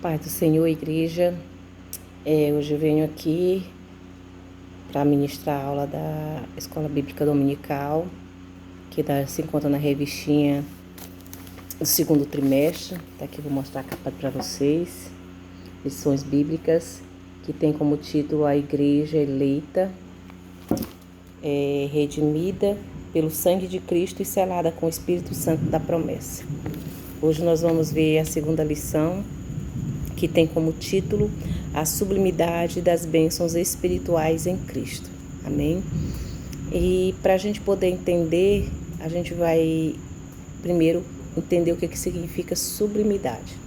Paz do Senhor, igreja. Hoje eu venho aqui para ministrar a aula da Escola Bíblica Dominical, que se encontra na revistinha do segundo trimestre. Tá aqui, vou mostrar a capa para vocês. Lições bíblicas, que tem como título A Igreja Eleita, redimida pelo sangue de Cristo e selada com o Espírito Santo da promessa. Hoje nós vamos ver a segunda lição, que tem como título A Sublimidade das Bênçãos Espirituais em Cristo. Amém? E para a gente poder entender, a gente vai primeiro entender o que significa sublimidade.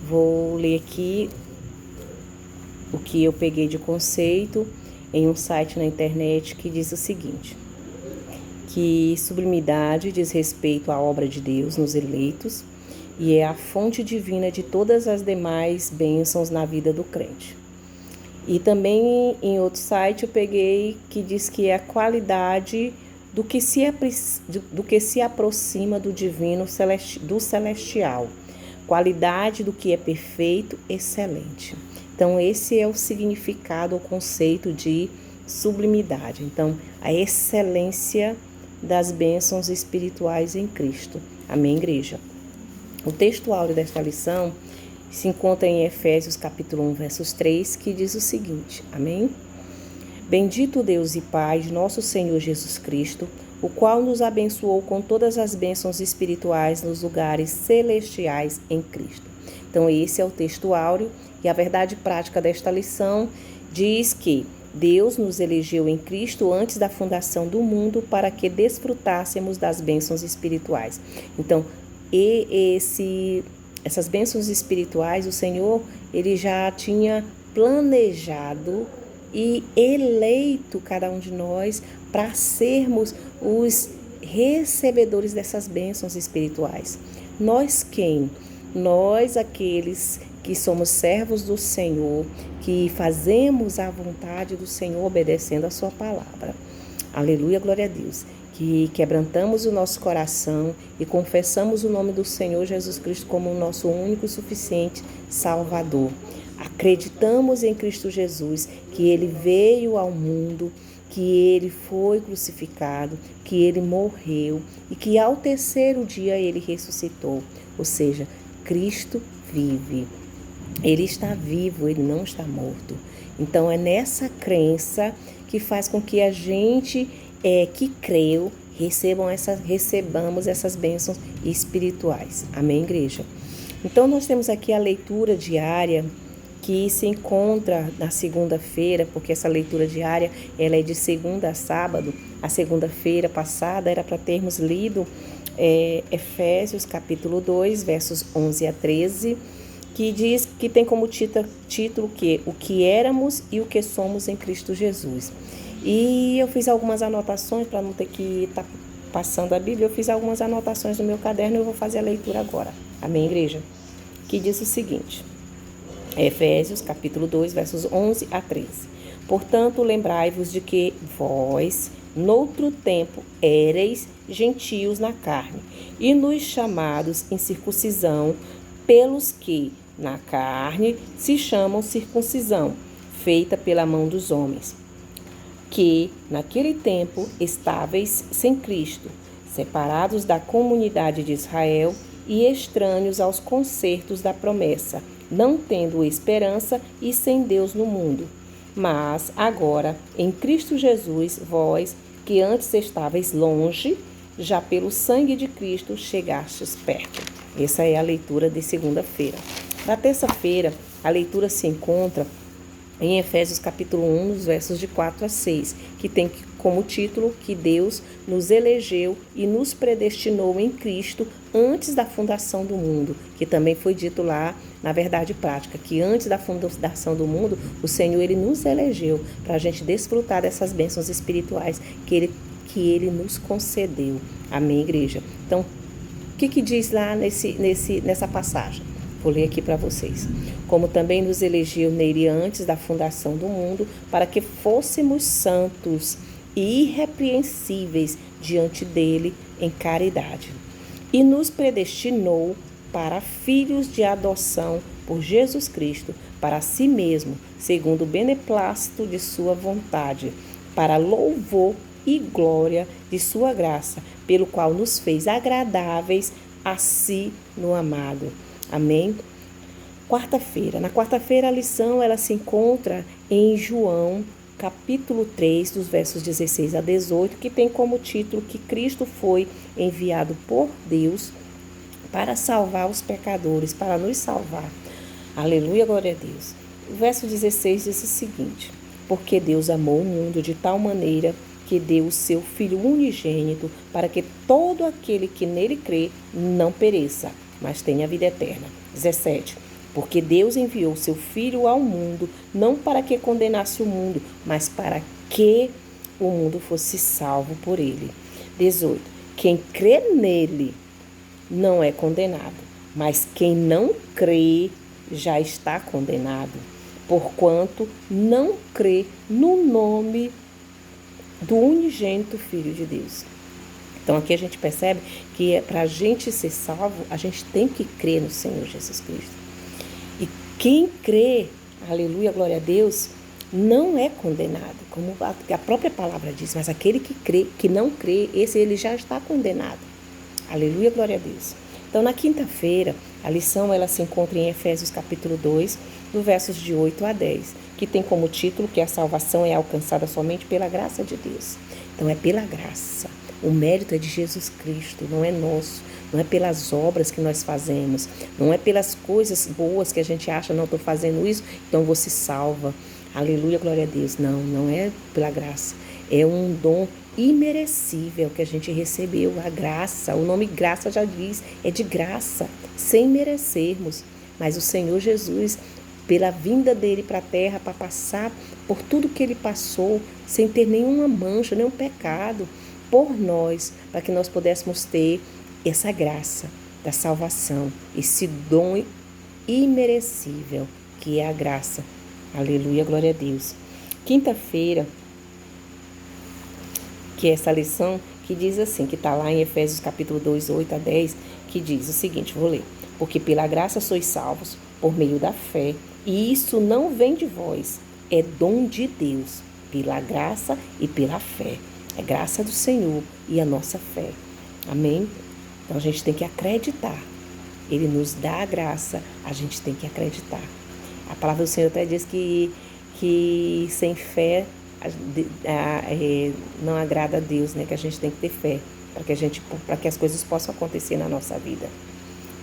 Vou ler aqui o que eu peguei de conceito em um site na internet que diz o seguinte: que sublimidade diz respeito à obra de Deus nos eleitos e é a fonte divina de todas as demais bênçãos na vida do crente. E também em outro site eu peguei que diz que é a qualidade do que se aproxima do divino, do celestial. Qualidade do que é perfeito, excelente. Então esse é o significado, o conceito de sublimidade. Então, a excelência das bênçãos espirituais em Cristo. Amém, igreja? O texto áureo desta lição se encontra em Efésios capítulo 1, versos 3, que diz o seguinte: Amém? Bendito Deus e Pai de nosso Senhor Jesus Cristo, o qual nos abençoou com todas as bênçãos espirituais nos lugares celestiais em Cristo. Então esse é o texto áureo e a verdade prática desta lição diz que Deus nos elegeu em Cristo antes da fundação do mundo para que desfrutássemos das bênçãos espirituais. Então, essas bênçãos espirituais, o Senhor, Ele já tinha planejado e eleito cada um de nós para sermos os recebedores dessas bênçãos espirituais. Nós quem? Nós, aqueles que somos servos do Senhor, que fazemos a vontade do Senhor obedecendo a sua palavra. Aleluia, glória a Deus. Que quebrantamos o nosso coração e confessamos o nome do Senhor Jesus Cristo como o nosso único e suficiente Salvador. Acreditamos em Cristo Jesus, que Ele veio ao mundo, que Ele foi crucificado, que Ele morreu e que ao terceiro dia Ele ressuscitou. Ou seja, Cristo vive. Ele está vivo, Ele não está morto. Então é nessa crença que faz com que a gente que creu, recebamos essas bênçãos espirituais. Amém, igreja? Então, nós temos aqui a leitura diária que se encontra na segunda-feira, porque essa leitura diária ela é de segunda a sábado. A segunda-feira passada era para termos lido Efésios capítulo 2, versos 11 a 13, que diz que tem como título que o que éramos e o que somos em Cristo Jesus. E eu fiz algumas anotações para não ter que estar passando a Bíblia. Eu fiz algumas anotações no meu caderno e eu vou fazer a leitura agora. Amém, igreja? Que diz o seguinte: Efésios, capítulo 2, versos 11 a 13. Portanto, lembrai-vos de que vós, noutro tempo, éreis gentios na carne, e nos chamados em circuncisão, pelos que, na carne, se chamam circuncisão, feita pela mão dos homens, que, naquele tempo, estáveis sem Cristo, separados da comunidade de Israel e estranhos aos concertos da promessa, não tendo esperança e sem Deus no mundo. Mas, agora, em Cristo Jesus, vós, que antes estáveis longe, já pelo sangue de Cristo chegastes perto. Essa é a leitura de segunda-feira. Na terça-feira, a leitura se encontra em Efésios capítulo 1, nos versos de 4 a 6, que tem como título que Deus nos elegeu e nos predestinou em Cristo antes da fundação do mundo, que também foi dito lá na verdade prática, que antes da fundação do mundo, o Senhor Ele nos elegeu para a gente desfrutar dessas bênçãos espirituais que Ele nos concedeu. Amém, igreja? Então, o que diz lá nessa passagem? Vou ler aqui para vocês. Como também nos elegeu nele antes da fundação do mundo, para que fôssemos santos e irrepreensíveis diante dele em caridade. E nos predestinou para filhos de adoção por Jesus Cristo, para si mesmo, segundo o beneplácito de sua vontade, para louvor e glória de sua graça, pelo qual nos fez agradáveis a si no amado. Amém? Quarta-feira. Na quarta-feira a lição ela se encontra em João, capítulo 3, dos versos 16 a 18, que tem como título que Cristo foi enviado por Deus para salvar os pecadores, para nos salvar. Aleluia, glória a Deus. O verso 16 diz o seguinte: porque Deus amou o mundo de tal maneira que deu o seu Filho unigênito, para que todo aquele que nele crê não pereça, mas tenha vida eterna. 17. Porque Deus enviou seu Filho ao mundo, não para que condenasse o mundo, mas para que o mundo fosse salvo por ele. 18. Quem crê nele não é condenado, mas quem não crê já está condenado, porquanto não crê no nome do unigênito Filho de Deus. Então aqui a gente percebe que para a gente ser salvo, a gente tem que crer no Senhor Jesus Cristo. E quem crê, aleluia, glória a Deus, não é condenado, como a própria palavra diz, mas aquele que crê, que não crê, esse ele já está condenado. Aleluia, glória a Deus. Então na quinta-feira, a lição ela se encontra em Efésios capítulo 2, do versos de 8 a 10, que tem como título que a salvação é alcançada somente pela graça de Deus. Então é pela graça. O mérito é de Jesus Cristo, não é nosso. Não é pelas obras que nós fazemos, não é pelas coisas boas que a gente acha, não estou fazendo isso, então você salva. Aleluia, glória a Deus. Não, não é pela graça. É um dom imerecível que a gente recebeu, a graça. O nome graça já diz, é de graça, sem merecermos. Mas o Senhor Jesus, pela vinda dele para a terra, para passar por tudo que ele passou, sem ter nenhuma mancha, nenhum pecado, por nós, para que nós pudéssemos ter essa graça da salvação, esse dom imerecível que é a graça. Aleluia, glória a Deus. Quinta-feira, que é essa lição que diz assim, que está lá em Efésios capítulo 2, 8 a 10, que diz o seguinte, vou ler. Porque pela graça sois salvos, por meio da fé, e isso não vem de vós, é dom de Deus, pela graça e pela fé. É graça do Senhor e a nossa fé. Amém? Então a gente tem que acreditar. Ele nos dá a graça, a gente tem que acreditar. A palavra do Senhor até diz que sem fé não agrada a Deus, né? Que a gente tem que ter fé para que as coisas possam acontecer na nossa vida,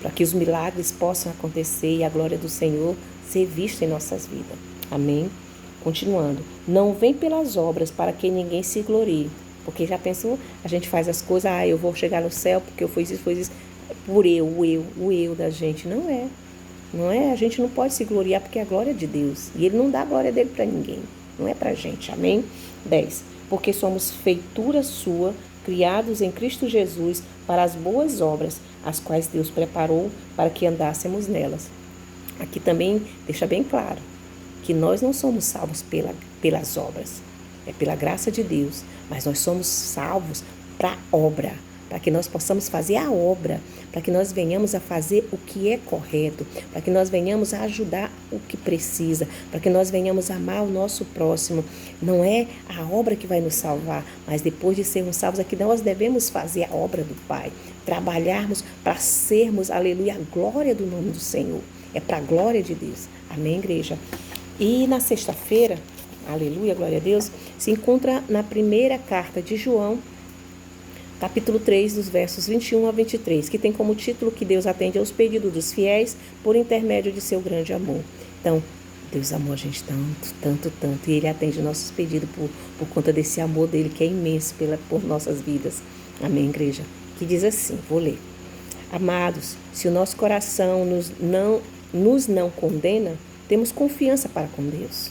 para que os milagres possam acontecer e a glória do Senhor ser vista em nossas vidas. Amém? Continuando. Não vem pelas obras para que ninguém se glorie. Porque já pensou, a gente faz as coisas, eu vou chegar no céu porque eu fiz isso, por o eu da gente. Não é, a gente não pode se gloriar porque é a glória de Deus. E ele não dá a glória dele para ninguém, não é para a gente, amém? 10. Porque somos feitura sua, criados em Cristo Jesus para as boas obras, as quais Deus preparou para que andássemos nelas. Aqui também deixa bem claro que nós não somos salvos pelas obras. É pela graça de Deus, mas nós somos salvos para a obra, para que nós possamos fazer a obra, para que nós venhamos a fazer o que é correto, para que nós venhamos a ajudar o que precisa, para que nós venhamos a amar o nosso próximo. Não é a obra que vai nos salvar, mas depois de sermos salvos, é que nós devemos fazer a obra do Pai, trabalharmos para sermos, aleluia, a glória do nome do Senhor. É para a glória de Deus. Amém, igreja? E na sexta-feira, aleluia, glória a Deus, se encontra na primeira carta de João, capítulo 3, dos versos 21 a 23, que tem como título que Deus atende aos pedidos dos fiéis por intermédio de seu grande amor. Então, Deus amou a gente tanto, e Ele atende nossos pedidos por conta desse amor dEle que é imenso por nossas vidas. Amém, igreja? Que diz assim, vou ler. Amados, se o nosso coração nos não condena, temos confiança para com Deus.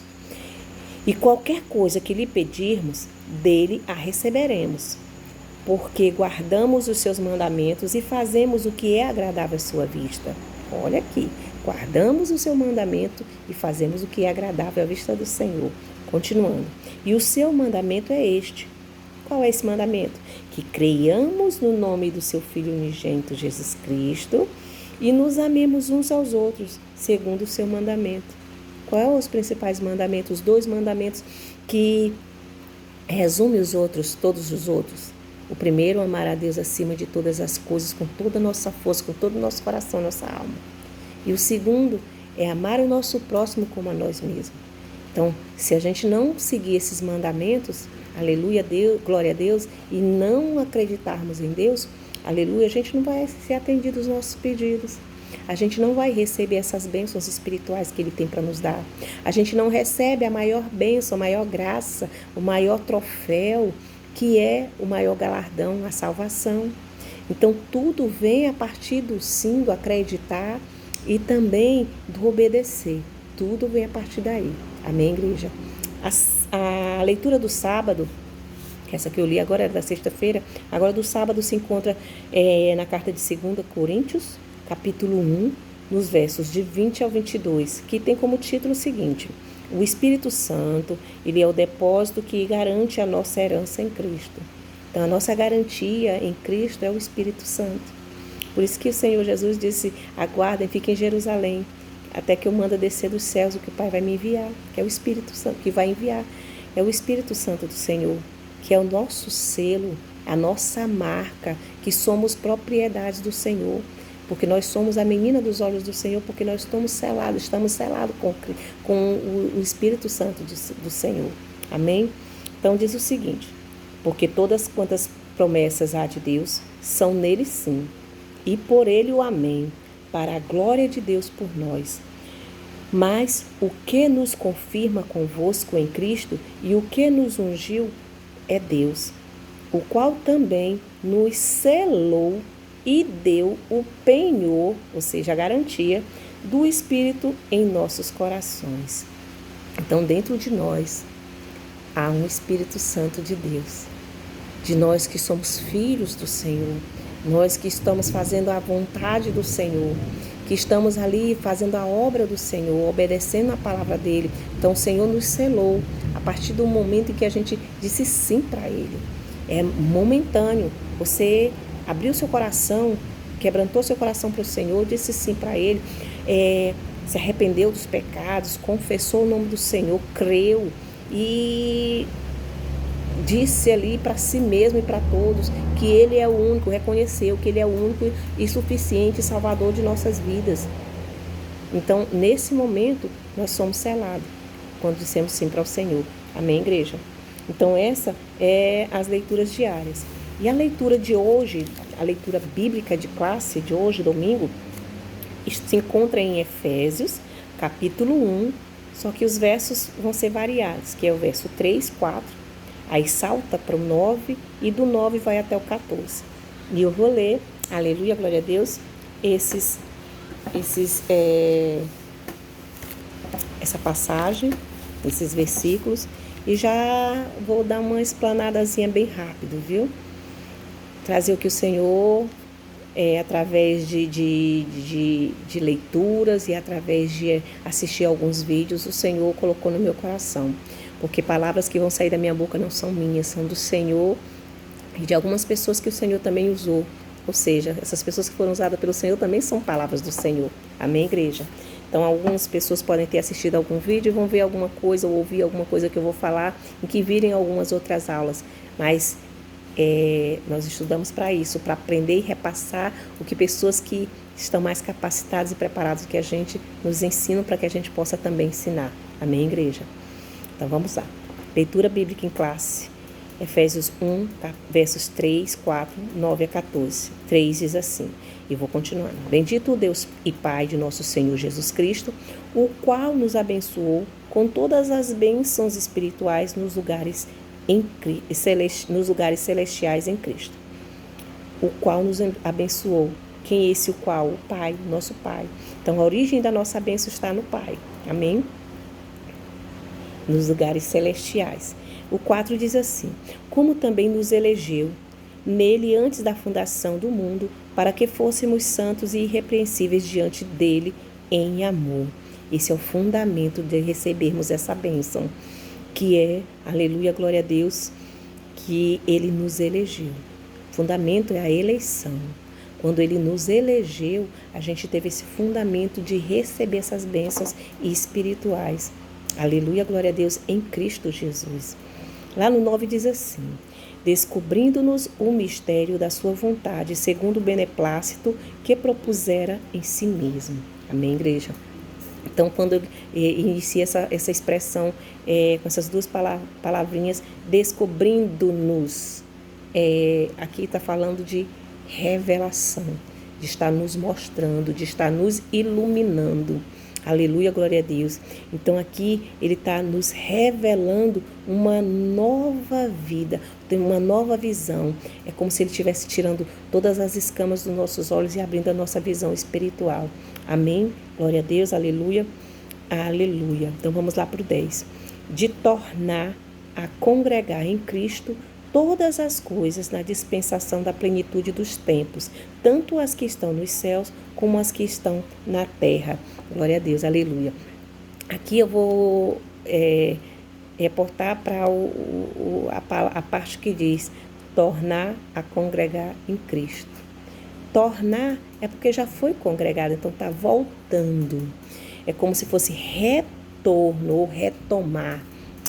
E qualquer coisa que lhe pedirmos, dele a receberemos, porque guardamos os seus mandamentos e fazemos o que é agradável à sua vista. Olha aqui, guardamos o seu mandamento e fazemos o que é agradável à vista do Senhor. Continuando. E o seu mandamento é este. Qual é esse mandamento? Que creiamos no nome do seu Filho unigênito Jesus Cristo e nos amemos uns aos outros, segundo o seu mandamento. Quais são os principais mandamentos? Os 2 mandamentos que resume os outros, todos os outros. O primeiro, amar a Deus acima de todas as coisas, com toda a nossa força, com todo o nosso coração, nossa alma. E o segundo é amar o nosso próximo como a nós mesmos. Então, se a gente não seguir esses mandamentos, aleluia, Deus, glória a Deus, e não acreditarmos em Deus, aleluia, a gente não vai ser atendido os nossos pedidos. A gente não vai receber essas bênçãos espirituais que Ele tem para nos dar. A gente não recebe a maior bênção, a maior graça, o maior troféu, que é o maior galardão, a salvação. Então, tudo vem a partir do sim, do acreditar e também do obedecer. Tudo vem a partir daí. Amém, igreja? A leitura do sábado, que essa que eu li agora era da sexta-feira, agora do sábado se encontra na carta de 2 Coríntios, capítulo 1, nos versos de 20 ao 22, que tem como título o seguinte: o Espírito Santo, ele é o depósito que garante a nossa herança em Cristo. Então, a nossa garantia em Cristo é o Espírito Santo. Por isso que o Senhor Jesus disse: aguardem, fiquem em Jerusalém, até que eu manda descer dos céus o que o Pai vai me enviar, que é o Espírito Santo, que vai enviar. É o Espírito Santo do Senhor, que é o nosso selo, a nossa marca, que somos propriedades do Senhor. Porque nós somos a menina dos olhos do Senhor, porque nós estamos selados com o Espírito Santo do Senhor. Amém? Então diz o seguinte: porque todas quantas promessas há de Deus são nele sim, e por ele o amém, para a glória de Deus por nós. Mas o que nos confirma convosco em Cristo e o que nos ungiu é Deus, o qual também nos selou e deu o penhor, ou seja, a garantia do Espírito em nossos corações. Então, dentro de nós há um Espírito Santo de Deus, de nós que somos filhos do Senhor, nós que estamos fazendo a vontade do Senhor, que estamos ali fazendo a obra do Senhor, obedecendo a palavra dele. Então, o Senhor nos selou a partir do momento em que a gente disse sim para ele. É momentâneo. Você abriu seu coração, quebrantou seu coração para o Senhor, disse sim para ele, se arrependeu dos pecados, confessou o nome do Senhor, creu e disse ali para si mesmo e para todos que ele é o único, reconheceu que ele é o único e suficiente Salvador de nossas vidas. Então, nesse momento, nós somos selados quando dissemos sim para o Senhor. Amém, igreja? Então, essa é as leituras diárias. E a leitura de hoje, a leitura bíblica de classe de hoje, domingo, se encontra em Efésios, capítulo 1, só que os versos vão ser variados, que é o verso 3, 4, aí salta para o 9 e do 9 vai até o 14. E eu vou ler, aleluia, glória a Deus, essa passagem, esses versículos, e já vou dar uma explanadazinha bem rápido, viu? Trazer o que o Senhor, através de leituras e através de assistir alguns vídeos, o Senhor colocou no meu coração. Porque palavras que vão sair da minha boca não são minhas, são do Senhor e de algumas pessoas que o Senhor também usou. Ou seja, essas pessoas que foram usadas pelo Senhor também são palavras do Senhor. Amém, igreja? Então, algumas pessoas podem ter assistido algum vídeo e vão ver alguma coisa ou ouvir alguma coisa que eu vou falar em que virem algumas outras aulas. Mas nós estudamos para isso, para aprender e repassar o que pessoas que estão mais capacitadas e preparadas que a gente nos ensinam para que a gente possa também ensinar. Amém, igreja? Então vamos lá. Leitura bíblica em classe. Efésios 1, versos 3, 4, 9 a 14. 3 diz assim, e vou continuando. Bendito o Deus e Pai de nosso Senhor Jesus Cristo, o qual nos abençoou com todas as bênçãos espirituais nos lugares celestiais em Cristo, o qual nos abençoou. Quem é esse o qual? O Pai, nosso Pai. Então, a origem da nossa bênção está no Pai. Amém? Nos lugares celestiais. O 4 diz assim, como também nos elegeu nele antes da fundação do mundo, para que fôssemos santos e irrepreensíveis diante dele em amor. Esse é o fundamento de recebermos essa bênção, que é, aleluia, glória a Deus, que ele nos elegeu. O fundamento é a eleição. Quando Ele nos elegeu, a gente teve esse fundamento de receber essas bênçãos espirituais. Aleluia, glória a Deus, em Cristo Jesus. Lá no 9 diz assim: descobrindo-nos o mistério da sua vontade, segundo o beneplácito que propusera em si mesmo. Amém, igreja? Então, quando inicia essa expressão com essas duas palavrinhas, descobrindo-nos, aqui está falando de revelação, de estar nos mostrando, de estar nos iluminando. Aleluia, glória a Deus. Então aqui ele está nos revelando uma nova vida, uma nova visão. É como se ele estivesse tirando todas as escamas dos nossos olhos e abrindo a nossa visão espiritual. Amém? Glória a Deus, aleluia, aleluia. Então vamos lá para o 10. De tornar a congregar em Cristo todas as coisas na dispensação da plenitude dos tempos, tanto as que estão nos céus como as que estão na terra. Glória a Deus, aleluia. Aqui eu vou reportar para a parte que diz tornar a congregar em Cristo. Tornar é porque já foi congregado, então está voltando. É como se fosse retorno ou retomar.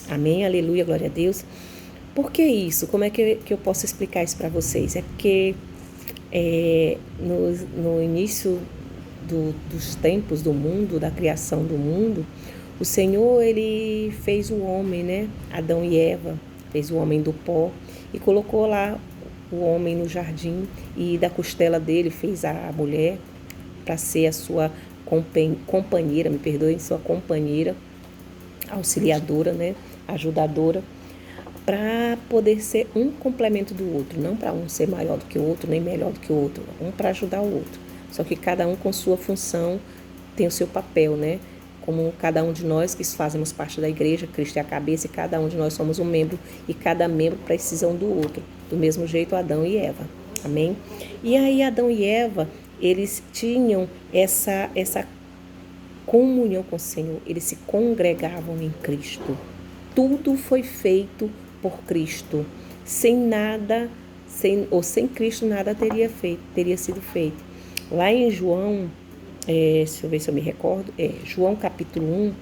Amém, aleluia, glória a Deus. Por que isso? Como é que eu posso explicar isso para vocês? É porque no início dos tempos do mundo, da criação do mundo, o Senhor, Ele fez o homem, né? Adão e Eva, fez o homem do pó e colocou lá o homem no jardim e da costela dele fez a mulher para ser a sua companheira, me perdoem, sua companheira, auxiliadora, né? Ajudadora, para poder ser um complemento do outro, não para um ser maior do que o outro, nem melhor do que o outro, um para ajudar o outro. Só que cada um com sua função tem o seu papel, né? Como cada um de nós que fazemos parte da igreja, Cristo é a cabeça e cada um de nós somos um membro e cada membro precisa um do outro. Do mesmo jeito, Adão e Eva. Amém? E aí Adão e Eva, eles tinham essa comunhão com o Senhor, eles se congregavam em Cristo. Tudo foi feito por Cristo. Sem Cristo nada teria sido feito. Lá em João, deixa eu ver se eu me recordo, João capítulo 1,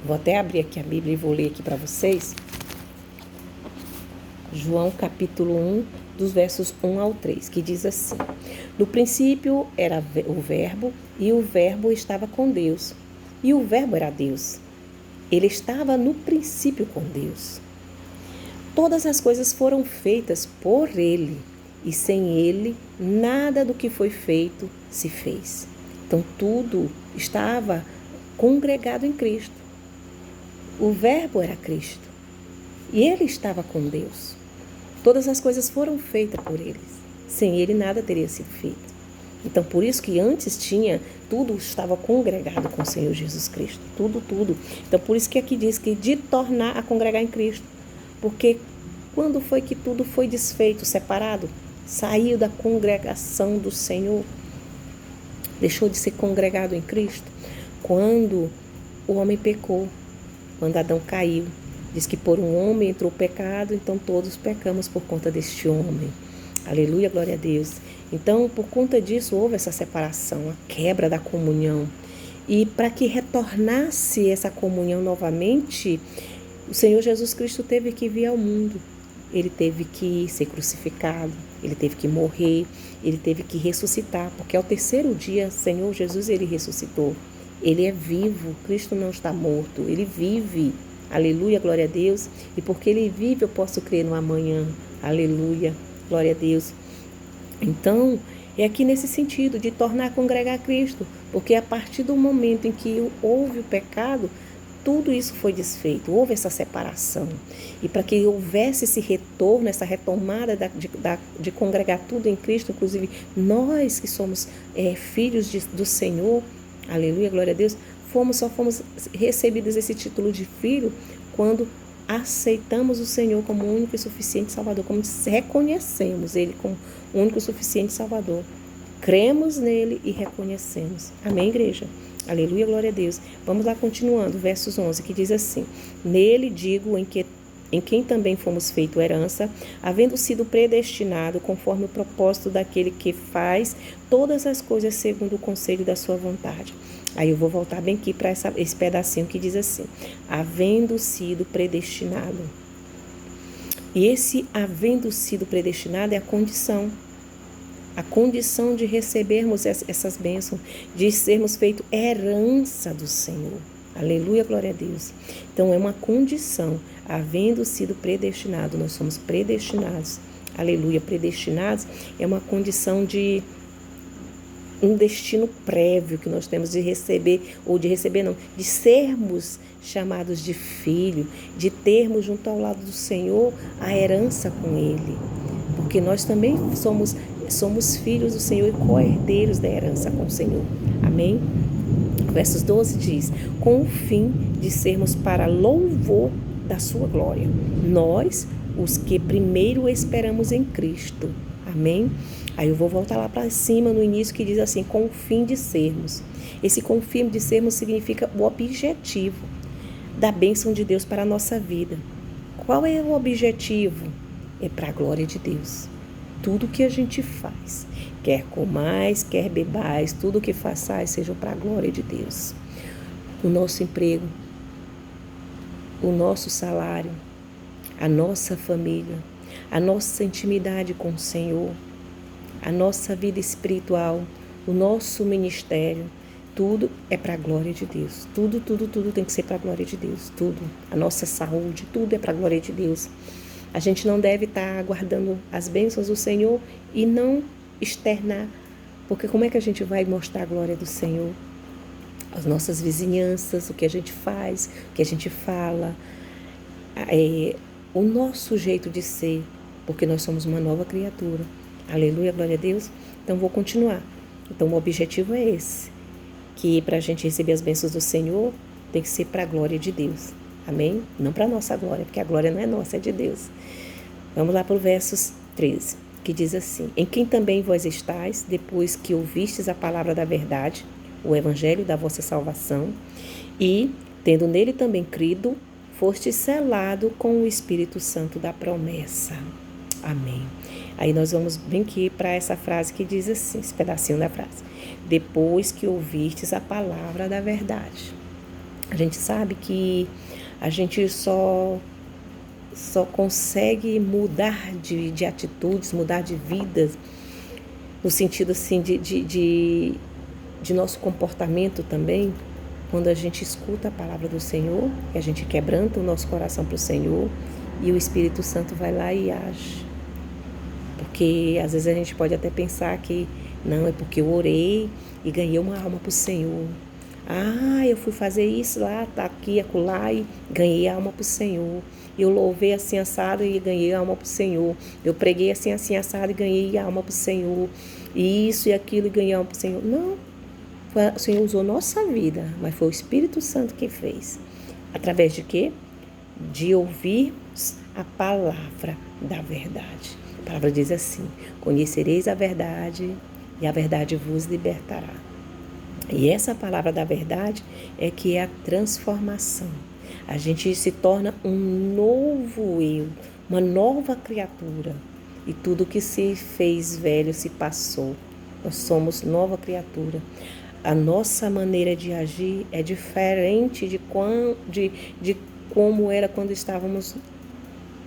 vou até abrir aqui a Bíblia e vou ler aqui para vocês. João capítulo 1, dos versos 1 ao 3, que diz assim: no princípio era o verbo, e o verbo estava com Deus, e o verbo era Deus. Ele estava no princípio com Deus. Todas as coisas foram feitas por Ele, e sem Ele, nada do que foi feito se fez. Então, tudo estava congregado em Cristo. O Verbo era Cristo, e Ele estava com Deus. Todas as coisas foram feitas por Ele. Sem Ele, nada teria sido feito. Então, por isso que antes tudo estava congregado com o Senhor Jesus Cristo. Tudo. Então, por isso que aqui diz que de tornar a congregar em Cristo. Porque quando foi que tudo foi desfeito, separado? Saiu da congregação do Senhor. Deixou de ser congregado em Cristo. Quando o homem pecou, quando Adão caiu. Diz que por um homem entrou o pecado, então todos pecamos por conta deste homem. Aleluia, glória a Deus. Então, por conta disso, houve essa separação, a quebra da comunhão. E para que retornasse essa comunhão novamente, o Senhor Jesus Cristo teve que vir ao mundo. Ele teve que ser crucificado, ele teve que morrer, ele teve que ressuscitar, porque ao terceiro dia, Senhor Jesus, ele ressuscitou. Ele é vivo, Cristo não está morto, ele vive. Aleluia, glória a Deus. E porque ele vive, eu posso crer no amanhã. Aleluia, glória a Deus. Então, é aqui nesse sentido de tornar a congregar Cristo, porque a partir do momento em que houve o pecado, tudo isso foi desfeito, houve essa separação. E para que houvesse esse retorno, essa retomada de congregar tudo em Cristo, inclusive nós que somos filhos do Senhor, aleluia, glória a Deus, só fomos recebidos esse título de filho quando aceitamos o Senhor como único e suficiente Salvador, como reconhecemos Ele como único e suficiente Salvador. Cremos nele e reconhecemos. Amém, igreja? Aleluia, glória a Deus. Vamos lá continuando, versos 11, que diz assim: nele digo em que em quem também fomos feito herança, havendo sido predestinado conforme o propósito daquele que faz todas as coisas segundo o conselho da sua vontade. Aí eu vou voltar bem aqui para esse pedacinho que diz assim, havendo sido predestinado. E esse havendo sido predestinado é a condição de recebermos essas bênçãos, de sermos feitos herança do Senhor. Aleluia, glória a Deus. Então é uma condição, havendo sido predestinado, nós somos predestinados. Aleluia, predestinados é uma condição de um destino prévio que nós temos de receber, ou de receber não, de sermos chamados de filho, de termos junto ao lado do Senhor a herança com Ele. Porque nós também somos filhos do Senhor e co-herdeiros da herança com o Senhor. Amém? Versos 12 diz, com o fim de sermos para louvor da sua glória. Nós, os que primeiro esperamos em Cristo. Amém? Aí eu vou voltar lá para cima no início que diz assim, com o fim de sermos. Esse com o fim de sermos significa o objetivo da bênção de Deus para a nossa vida. Qual é o objetivo? É para a glória de Deus. Tudo que a gente faz, quer comais, quer bebais, tudo que façais seja para a glória de Deus. O nosso emprego, o nosso salário, a nossa família, a nossa intimidade com o Senhor, a nossa vida espiritual, o nosso ministério, tudo é para a glória de Deus. Tudo tem que ser para a glória de Deus. Tudo. A nossa saúde, tudo é para a glória de Deus. A gente não deve estar aguardando as bênçãos do Senhor e não externar. Porque como é que a gente vai mostrar a glória do Senhor? As nossas vizinhanças, o que a gente faz, o que a gente fala, o nosso jeito de ser, porque nós somos uma nova criatura. Aleluia, glória a Deus. Então, vou continuar. Então, o objetivo é esse, que para a gente receber as bênçãos do Senhor, tem que ser para a glória de Deus. Amém? Não para a nossa glória, porque a glória não é nossa, é de Deus. Vamos lá para o versos 13, que diz assim, em quem também vós estáis, depois que ouvistes a palavra da verdade, o evangelho da vossa salvação, e, tendo nele também crido, foste selado com o Espírito Santo da promessa. Amém. Aí nós vamos bem aqui para essa frase que diz assim, esse pedacinho da frase. Depois que ouvistes a palavra da verdade. A gente sabe que a gente só consegue mudar de atitudes, mudar de vidas, no sentido assim de nosso comportamento também, quando a gente escuta a palavra do Senhor, que a gente quebranta o nosso coração para o Senhor e o Espírito Santo vai lá e age. Porque às vezes a gente pode até pensar que não, é porque eu orei e ganhei uma alma para o Senhor. Ah, eu fui fazer isso lá, tá aqui, acolá e ganhei a alma para o Senhor. Eu louvei assim assado e ganhei a alma para o Senhor. Eu preguei assim assado e ganhei a alma para o Senhor. E isso e aquilo e ganhei a alma para o Senhor. Não, o Senhor usou nossa vida, mas foi o Espírito Santo que fez. Através de quê? De ouvirmos a palavra da verdade. A palavra diz assim, conhecereis a verdade e a verdade vos libertará. E essa palavra da verdade é que é a transformação. A gente se torna um novo eu, uma nova criatura. E tudo que se fez velho se passou. Nós somos nova criatura. A nossa maneira de agir é diferente de como era quando estávamos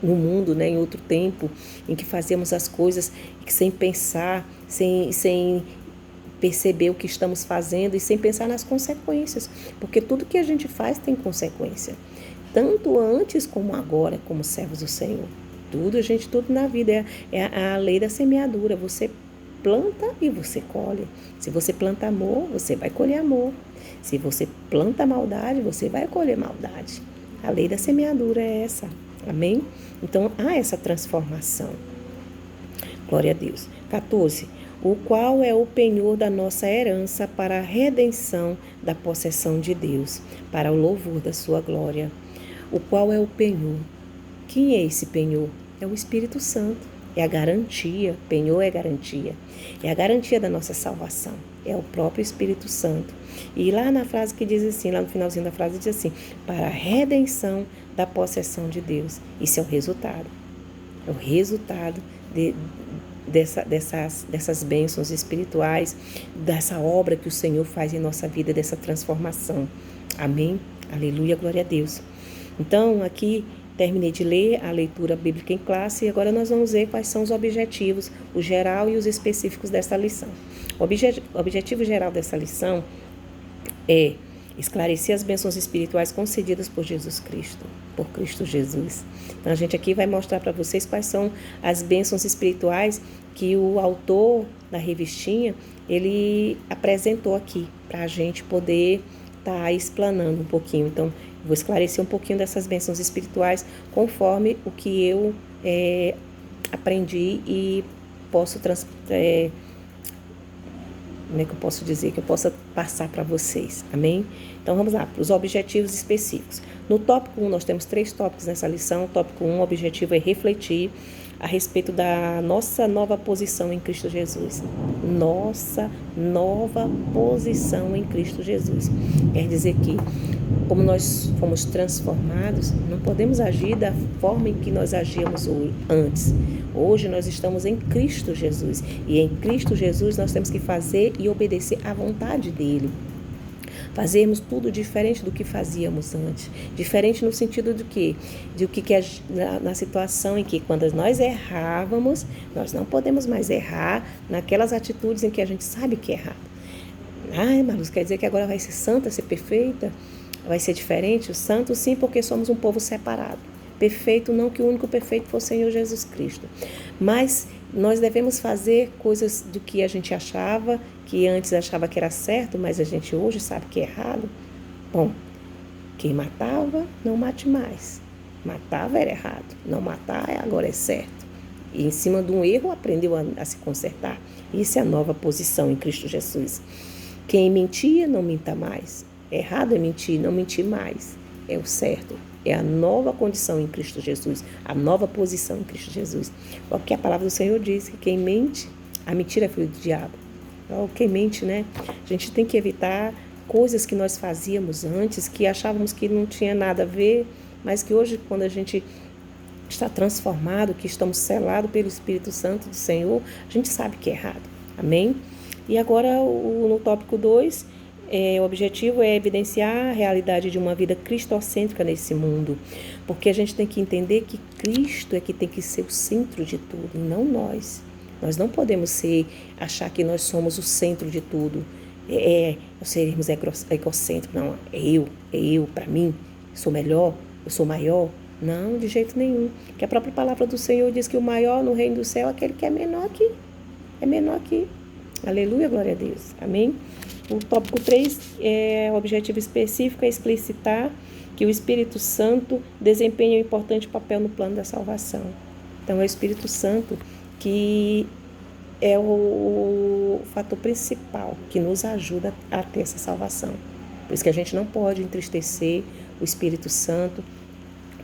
no mundo, né, em outro tempo, em que fazíamos as coisas sem pensar, sem perceber o que estamos fazendo e sem pensar nas consequências, porque tudo que a gente faz tem consequência, tanto antes como agora, como servos do Senhor. Tudo na vida é a lei da semeadura. Você planta e você colhe. Se você planta amor, você vai colher amor. Se você planta maldade, você vai colher maldade. A lei da semeadura é essa. Amém? Então, há essa transformação. Glória a Deus. 14. O qual é o penhor da nossa herança para a redenção da possessão de Deus, para o louvor da sua glória. O qual é o penhor? Quem é esse penhor? É o Espírito Santo. É a garantia. Penhor é garantia. É a garantia da nossa salvação. é o próprio Espírito Santo. E lá na frase que diz assim, lá no finalzinho da frase diz assim, para a redenção da possessão de Deus. Isso é o resultado. É o resultado dessas bênçãos espirituais, dessa obra que o Senhor faz em nossa vida, dessa transformação. Amém? Aleluia, glória a Deus. Então, aqui terminei de ler a leitura bíblica em classe e agora nós vamos ver quais são os objetivos, o geral e os específicos dessa lição. O objetivo geral dessa lição é esclarecer as bênçãos espirituais concedidas por Jesus Cristo, por Cristo Jesus. Então, a gente aqui vai mostrar para vocês quais são as bênçãos espirituais que o autor da revistinha, ele apresentou aqui, para a gente poder estar explanando um pouquinho. Então, vou esclarecer um pouquinho dessas bênçãos espirituais conforme o que eu aprendi e posso como é que eu posso dizer, que eu possa passar para vocês, amém? Então, vamos lá, para os objetivos específicos. No tópico 1, nós temos 3 tópicos nessa lição. O tópico 1, o objetivo é refletir a respeito da nossa nova posição em Cristo Jesus. Nossa nova posição em Cristo Jesus. Quer dizer que, como nós fomos transformados, não podemos agir da forma em que nós agíamos antes. Hoje nós estamos em Cristo Jesus. E em Cristo Jesus nós temos que fazer e obedecer à vontade dele. Fazermos tudo diferente do que fazíamos antes. Diferente no sentido do quê? Na situação em que quando nós errávamos, nós não podemos mais errar naquelas atitudes em que a gente sabe que é errado. Ai, Marluz, quer dizer que agora vai ser santa, ser perfeita? Vai ser diferente? O santo sim, porque somos um povo separado. Perfeito, não que o único perfeito fosse o Senhor Jesus Cristo. Mas nós devemos fazer coisas do que a gente achava, que antes achava que era certo, mas a gente hoje sabe que é errado. Bom, quem matava, não mate mais. Matava era errado. Não matar agora é certo. E em cima de um erro aprendeu a se consertar. Isso é a nova posição em Cristo Jesus. Quem mentia, não minta mais. Errado é mentir, não mentir mais. É o certo. É a nova condição em Cristo Jesus, a nova posição em Cristo Jesus. Porque a palavra do Senhor diz que quem mente, a mentira é filho do diabo. Quem mente, né? A gente tem que evitar coisas que nós fazíamos antes, que achávamos que não tinha nada a ver, mas que hoje, quando a gente está transformado, que estamos selados pelo Espírito Santo do Senhor, a gente sabe que é errado. Amém? E agora, no tópico 2, o objetivo é evidenciar a realidade de uma vida cristocêntrica nesse mundo, porque a gente tem que entender que Cristo é que tem que ser o centro de tudo, e não nós. Nós não podemos achar que nós somos o centro de tudo, nós seremos egocêntricos, não, é eu, para mim, sou melhor, eu sou maior. Não, de jeito nenhum, que a própria palavra do Senhor diz que o maior no reino do céu é aquele que é menor aqui, aleluia, glória a Deus, amém? O tópico 3, o objetivo específico é explicitar que o Espírito Santo desempenha um importante papel no plano da salvação. Então, é o Espírito Santo que é o fator principal que nos ajuda a ter essa salvação. Por isso que a gente não pode entristecer o Espírito Santo,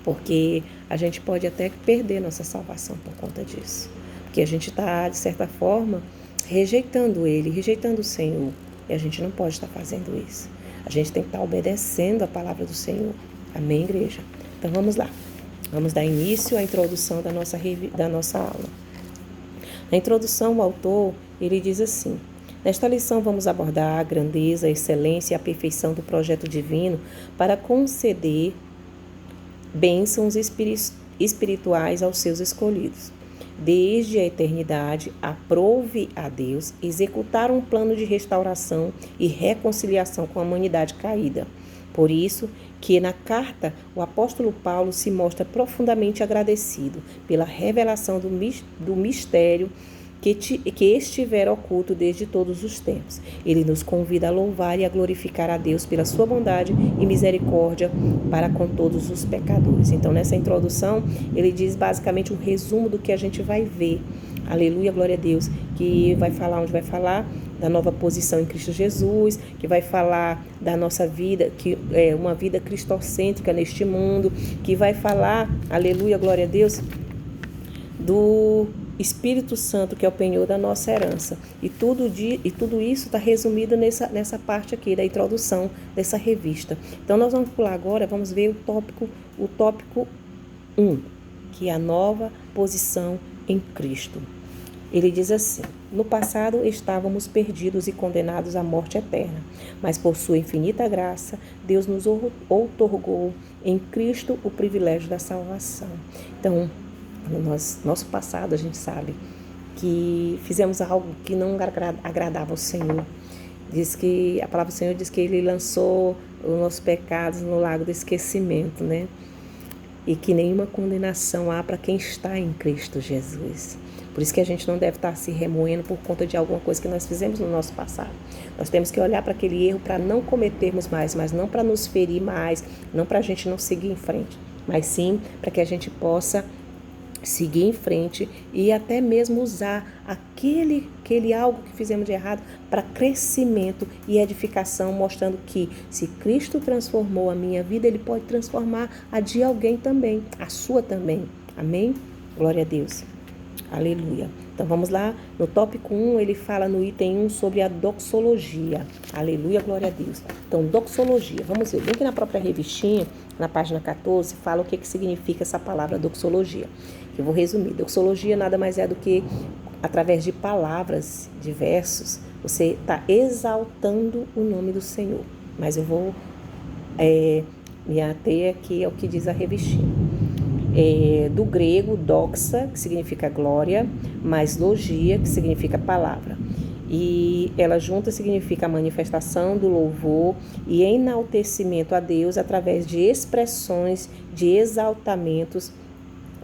porque a gente pode até perder nossa salvação por conta disso. Porque a gente está, de certa forma, rejeitando Ele, rejeitando o Senhor. E a gente não pode estar fazendo isso. A gente tem que estar obedecendo a palavra do Senhor. Amém, igreja? Então, vamos lá. Vamos dar início à introdução da nossa aula. Na introdução, o autor, ele diz assim: nesta lição vamos abordar a grandeza, a excelência e a perfeição do projeto divino para conceder bênçãos espirituais aos seus escolhidos. Desde a eternidade, aprove a Deus executar um plano de restauração e reconciliação com a humanidade caída. Por isso que na carta o apóstolo Paulo se mostra profundamente agradecido pela revelação do mistério que estivera oculto desde todos os tempos. Ele nos convida a louvar e a glorificar a Deus pela sua bondade e misericórdia para com todos os pecadores. Então, nessa introdução, ele diz basicamente um resumo do que a gente vai ver. Aleluia, glória a Deus, que vai falar da nova posição em Cristo Jesus, que vai falar da nossa vida, que é uma vida cristocêntrica neste mundo, que vai falar, aleluia, glória a Deus, do Espírito Santo, que é o penhor da nossa herança. E tudo isso está resumido nessa parte aqui da introdução dessa revista. Então, nós vamos pular agora, vamos ver o tópico 1, que é a nova posição em Cristo. Ele diz assim: no passado estávamos perdidos e condenados à morte eterna, mas por sua infinita graça, Deus nos outorgou em Cristo o privilégio da salvação. Então, no nosso passado, a gente sabe que fizemos algo que não agradava ao Senhor. A palavra do Senhor diz que Ele lançou os nossos pecados no lago do esquecimento, né? E que nenhuma condenação há para quem está em Cristo Jesus. Por isso que a gente não deve estar se remoendo por conta de alguma coisa que nós fizemos no nosso passado. Nós temos que olhar para aquele erro para não cometermos mais, mas não para nos ferir mais, não para a gente não seguir em frente, mas sim para que a gente possa seguir em frente e até mesmo usar aquele algo que fizemos de errado para crescimento e edificação, mostrando que se Cristo transformou a minha vida, Ele pode transformar a de alguém também, a sua também. Amém? Glória a Deus. Aleluia. Então vamos lá, no tópico 1 ele fala no item 1 sobre a doxologia. Aleluia, glória a Deus. Então, doxologia, vamos ver, bem que na própria revistinha, na página 14, fala o que significa essa palavra doxologia. Eu vou resumir. Doxologia nada mais é do que, através de palavras, de versos, você está exaltando o nome do Senhor. Mas eu vou me ater aqui ao que diz a revistinha. Do grego, doxa, que significa glória, mais logia, que significa palavra. E ela junta significa a manifestação do louvor e enaltecimento a Deus através de expressões de exaltamentos.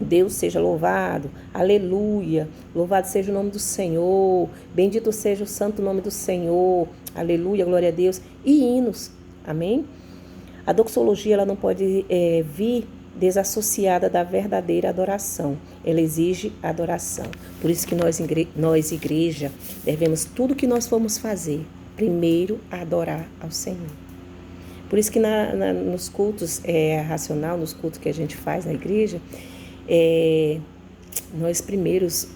Deus seja louvado, aleluia, louvado seja o nome do Senhor, bendito seja o santo nome do Senhor, aleluia, glória a Deus, e hinos, amém? A doxologia ela não pode vir desassociada da verdadeira adoração. Ela exige adoração. Por isso que nós igreja, devemos tudo que nós formos fazer, primeiro adorar ao Senhor. Por isso que nos cultos racional, nos cultos que a gente faz na igreja, nós primeiros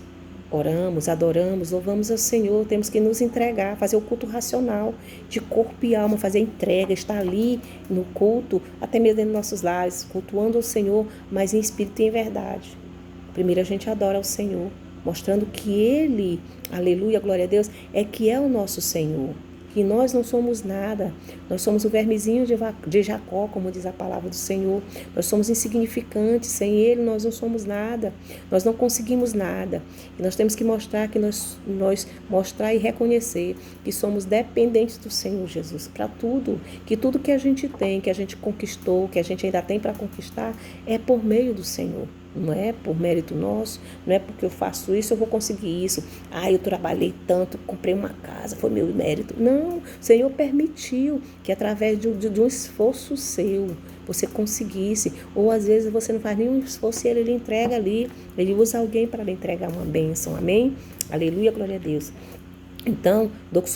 oramos, adoramos, louvamos ao Senhor, temos que nos entregar, fazer o culto racional, de corpo e alma, fazer a entrega, estar ali no culto, até mesmo dentro dos nossos lares, cultuando ao Senhor, mas em espírito e em verdade. Primeiro a gente adora ao Senhor, mostrando que Ele, aleluia, glória a Deus, que é o nosso Senhor. Que nós não somos nada, nós somos o vermezinho de Jacó, como diz a palavra do Senhor. Nós somos insignificantes, sem Ele nós não somos nada, nós não conseguimos nada. E nós temos que mostrar mostrar e reconhecer que somos dependentes do Senhor Jesus para tudo, que tudo que a gente tem, que a gente conquistou, que a gente ainda tem para conquistar, é por meio do Senhor. Não é por mérito nosso, não é porque eu faço isso, eu vou conseguir isso. Eu trabalhei tanto, comprei uma casa, foi meu mérito. Não, o Senhor permitiu que através de um esforço seu, você conseguisse. Ou às vezes você não faz nenhum esforço e Ele lhe entrega ali. Ele usa alguém para lhe entregar uma bênção, amém? Aleluia, glória a Deus. Então,